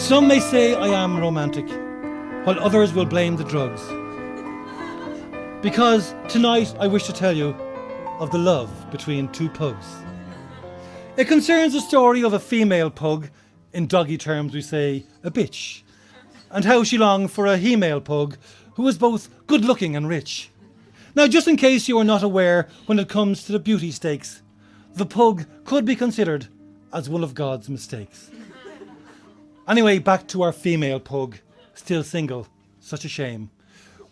Some may say I am romantic, while others will blame the drugs. Because tonight I wish to tell you of the love between two pugs. It concerns the story of a female pug, in doggy terms we say a bitch, and how she longed for a he-male pug who was both good-looking and rich. Now, just in case you are not aware, when it comes to the beauty stakes, the pug could be considered as one of God's mistakes. Anyway, back to our female pug, still single, such a shame.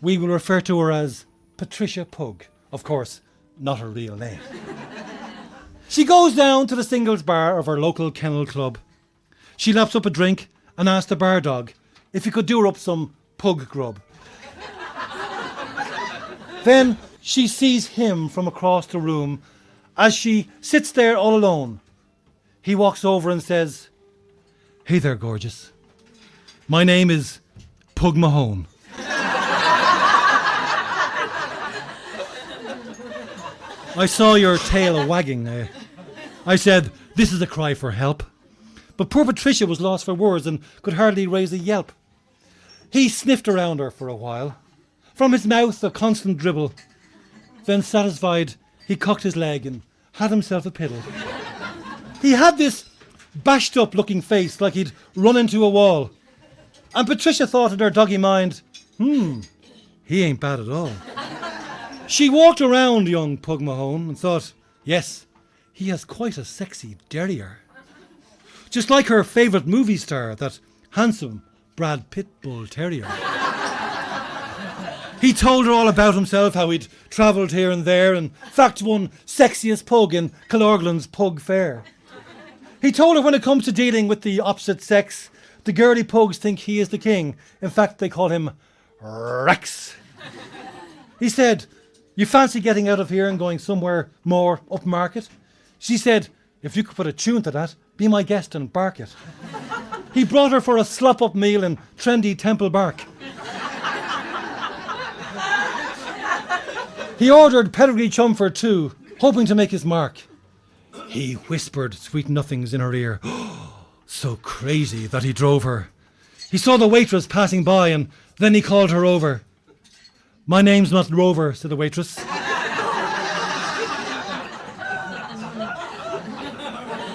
We will refer to her as Patricia Pug, of course, not her real name. She goes down to the singles bar of her local kennel club. She laps up a drink and asks the bar dog if he could do her up some pug grub. Then she sees him from across the room as she sits there all alone. He walks over and says, "Hey there, gorgeous. My name is Pug Mahone." I saw your tail a-wagging. I said, "This is a cry for help." But poor Patricia was lost for words and could hardly raise a yelp. He sniffed around her for a while. From his mouth a constant dribble. Then satisfied, he cocked his leg and had himself a piddle. He had this bashed up looking face like he'd run into a wall. And Patricia thought in her doggy mind, he ain't bad at all. She walked around young Pug Mahone and thought, yes, he has quite a sexy derriere. Just like her favourite movie star, that handsome Brad Pitt Bull Terrier. He told her all about himself, how he'd travelled here and there, and in fact won sexiest pug in Killorglin's Pug Fair. He told her when it comes to dealing with the opposite sex, the girly pugs think he is the king. In fact, they call him Rex. He said, "You fancy getting out of here and going somewhere more upmarket?" She said, "If you could put a tune to that, be my guest and bark it." He brought her for a slop-up meal in trendy Temple Bark. He ordered pedigree chumford too, hoping to make his mark. He whispered sweet nothings in her ear, so crazy that he drove her. He saw the waitress passing by and then he called her over. "My name's not Rover," said the waitress.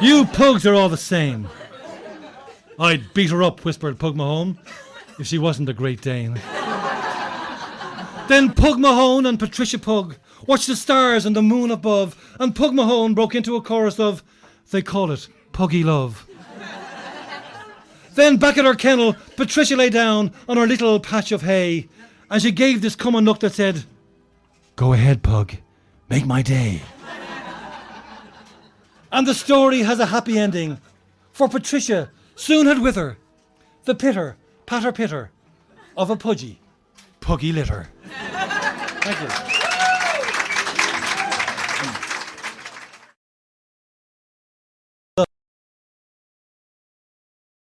"You pugs are all the same." "I'd beat her up," whispered Pug Mahone, "if she wasn't a Great Dane." Then Pug Mahone and Patricia Pug watched the stars and the moon above, and Pug Mahone broke into a chorus of, they call it Puggy Love. Then back at her kennel, Patricia lay down on her little patch of hay, and she gave this common look that said, "Go ahead, Pug, make my day." And the story has a happy ending, for Patricia soon had with her the pitter, patter, pitter of a puggy litter. Thank you.